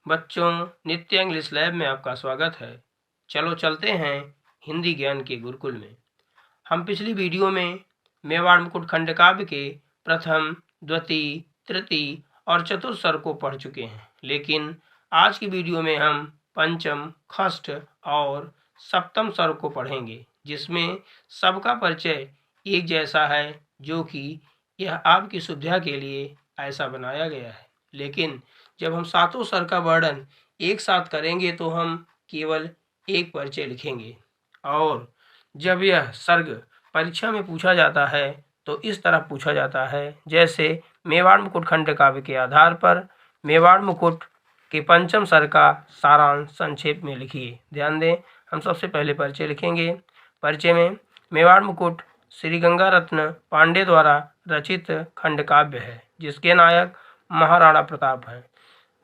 बच्चों, नित्य English lab में आपका स्वागत है। चलो चलते हैं हिंदी ज्ञान के गुरुकुल में। हम पिछली वीडियो में मेवाड़ मुकुट खंड काव्य के प्रथम, द्वितीय, तृतीय और चतुर्थ स्वर को पढ़ चुके हैं, लेकिन आज की वीडियो में हम पंचम, षष्ठ और सप्तम स्वर को पढ़ेंगे, जिसमें सबका परिचय एक जैसा है, जो कि यह आपकी सुविधा के लिए ऐसा बनाया गया है। लेकिन जब हम सातों स्वर का वर्णन एक साथ करेंगे तो हम केवल एक परिचय लिखेंगे, और जब यह सर्ग परीक्षा में पूछा जाता है तो इस तरह पूछा जाता है, जैसे मेवाड़ मुकुट खंड काव्य के आधार पर मेवाड़ मुकुट के पंचम स्वर का सारांश संक्षेप में लिखिए। ध्यान दें, हम सबसे पहले परिचय लिखेंगे। परिचय में मेवाड़ मुकुट श्री गंगा रत्न पांडे द्वारा रचित खंड काव्य है, जिसके नायक महाराणा प्रताप हैं।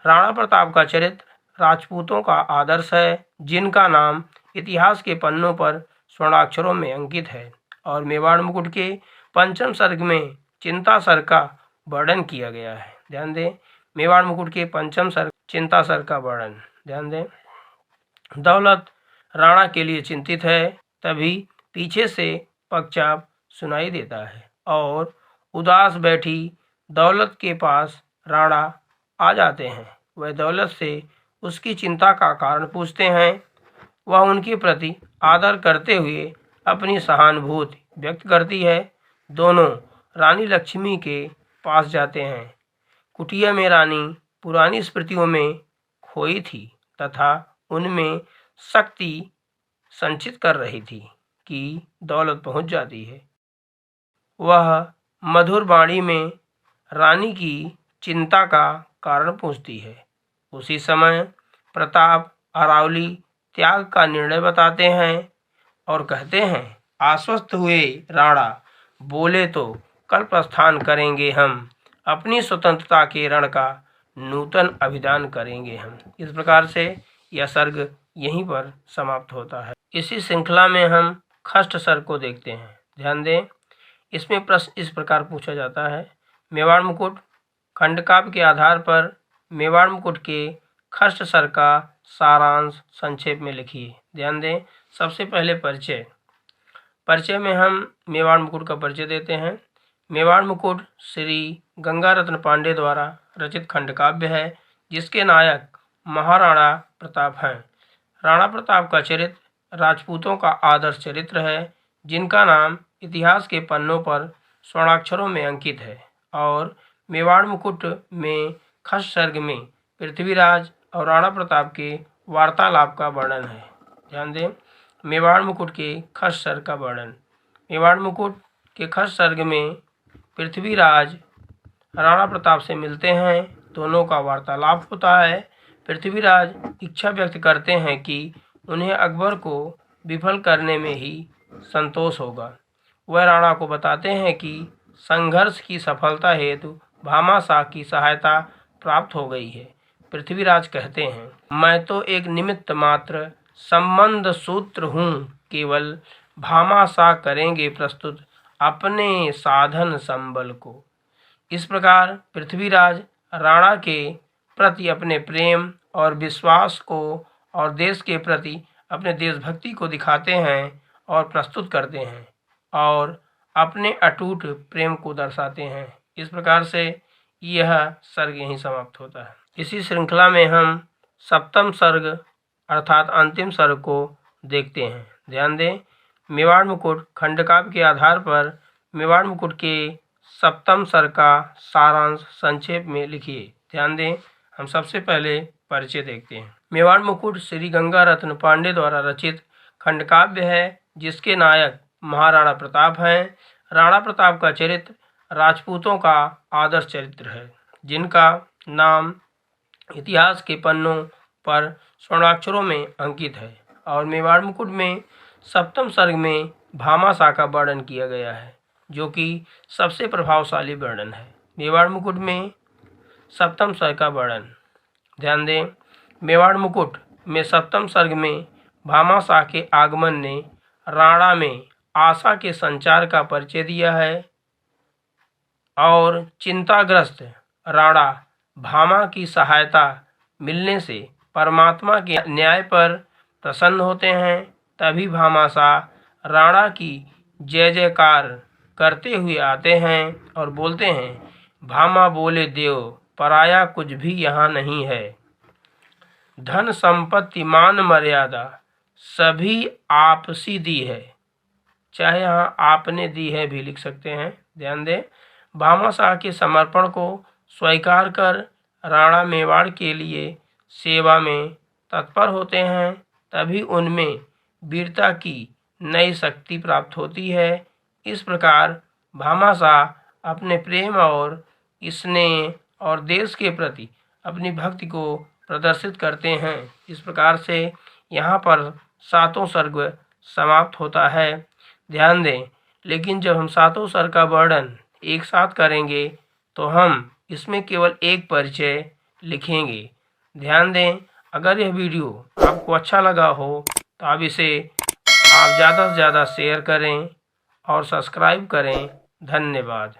राणा प्रताप का चरित्र राजपूतों का आदर्श है, जिनका नाम इतिहास के पन्नों पर स्वर्णाक्षरों में अंकित है, और मेवाड़ मुकुट के पंचम सर्ग में चिंता सर का वर्णन किया गया है। ध्यान दें, मेवाड़ मुकुट के पंचम सर्ग चिंता सर का वर्णन। ध्यान दें, दौलत राणा के लिए चिंतित है, तभी पीछे से पगचाप सुनाई देता है और उदास बैठी दौलत के पास राणा आ जाते हैं। वह दौलत से उसकी चिंता का कारण पूछते हैं। वह उनके प्रति आदर करते हुए अपनी सहानुभूति व्यक्त करती है। दोनों रानी लक्ष्मी के पास जाते हैं। कुटिया में रानी पुरानी स्मृतियों में खोई थी तथा उनमें शक्ति संचित कर रही थी कि दौलत पहुंच जाती है। वह मधुर वाणी में रानी की चिंता का कारण पूछती है। उसी समय प्रताप अरावली त्याग का निर्णय बताते हैं और कहते हैं, आश्वस्त हुए राणा बोले तो कल प्रस्थान करेंगे हम, अपनी स्वतंत्रता के रण का नूतन अभिदान करेंगे हम। इस प्रकार से यह सर्ग यहीं पर समाप्त होता है। इसी श्रृंखला में हम षष्ठ सर्ग को देखते हैं। ध्यान दें, इसमें प्रश्न इस प्रकार पूछा जाता है, मेवाड़ मुकुट खंड काव्य के आधार पर मेवाड़ मुकुट के षष्ठ स्वर का सारांश संक्षेप में लिखिए। ध्यान दें, सबसे पहले परिचय में हम मेवाड़ मुकुट का परिचय देते हैं। मेवाड़ मुकुट श्री गंगा रत्न पांडे द्वारा रचित खंड काव्य है, जिसके नायक महाराणा प्रताप हैं। राणा प्रताप का चरित्र राजपूतों का आदर्श चरित्र है, जिनका नाम इतिहास के पन्नों पर स्वर्णाक्षरों में अंकित है, और मेवाड़ मुकुट में षष्ठ सर्ग में पृथ्वीराज और राणा प्रताप के वार्तालाप का वर्णन है। ध्यान दें, मेवाड़ मुकुट के षष्ठ सर्ग का वर्णन। मेवाड़ मुकुट के षष्ठ सर्ग में पृथ्वीराज राणा प्रताप से मिलते हैं। दोनों का वार्तालाप होता है। पृथ्वीराज इच्छा व्यक्त करते हैं कि उन्हें अकबर को विफल करने में ही संतोष होगा। वह राणा को बताते हैं कि संघर्ष की सफलता हेतु भामाशाह की सहायता प्राप्त हो गई है। पृथ्वीराज कहते हैं, मैं तो एक निमित्त मात्र संबंध सूत्र हूँ, केवल भामाशाह करेंगे प्रस्तुत अपने साधन संबल को। इस प्रकार पृथ्वीराज राणा के प्रति अपने प्रेम और विश्वास को और देश के प्रति अपने देशभक्ति को दिखाते हैं और प्रस्तुत करते हैं और अपने अटूट प्रेम को दर्शाते हैं। इस प्रकार से यह सर्ग यहीं समाप्त होता है। इसी श्रृंखला में हम सप्तम सर्ग अर्थात अंतिम सर्ग को देखते हैं। ध्यान दें, मेवाड़ मुकुट खंड काव्य के आधार पर मेवाड़ मुकुट के सप्तम सर्ग का सारांश संक्षेप में लिखिए। ध्यान दें, हम सबसे पहले परिचय देखते हैं। मेवाड़ मुकुट श्री गंगा रत्न पांडे द्वारा रचित खंड काव्य है, जिसके नायक महाराणा प्रताप हैं। राणा प्रताप का चरित्र राजपूतों का आदर्श चरित्र है, जिनका नाम इतिहास के पन्नों पर स्वर्णाक्षरों में अंकित है, और मेवाड़ मुकुट में सप्तम सर्ग में भामाशाह का वर्णन किया गया है, जो कि सबसे प्रभावशाली वर्णन है। मेवाड़ मुकुट में सप्तम सर्ग का वर्णन। ध्यान दें, मेवाड़ मुकुट में सप्तम सर्ग में भामाशाह के आगमन ने राणा में आशा के संचार का परिचय दिया है, और चिंताग्रस्त राणा भामा की सहायता मिलने से परमात्मा के न्याय पर प्रसन्न होते हैं। तभी भामाशाह राणा की जय जयकार करते हुए आते हैं और बोलते हैं, भामा बोले देव पराया कुछ भी यहाँ नहीं है। धन संपत्ति मान मर्यादा सभी आपसी दी है। चाहे यहाँ आपने दी है भी लिख सकते हैं, ध्यान दें। भामाशाह के समर्पण को स्वीकार कर राणा मेवाड़ के लिए सेवा में तत्पर होते हैं। तभी उनमें वीरता की नई शक्ति प्राप्त होती है। इस प्रकार भामाशाह अपने प्रेम और स्नेह और देश के प्रति अपनी भक्ति को प्रदर्शित करते हैं। इस प्रकार से यहाँ पर 7वां सर्ग समाप्त होता है। ध्यान दें, लेकिन जब हम 7वें सर्ग का वर्णन एक साथ करेंगे तो हम इसमें केवल एक परिचय लिखेंगे। ध्यान दें, अगर यह वीडियो आपको अच्छा लगा हो तो आप इसे ज़्यादा से ज़्यादा शेयर करें और सब्सक्राइब करें। धन्यवाद।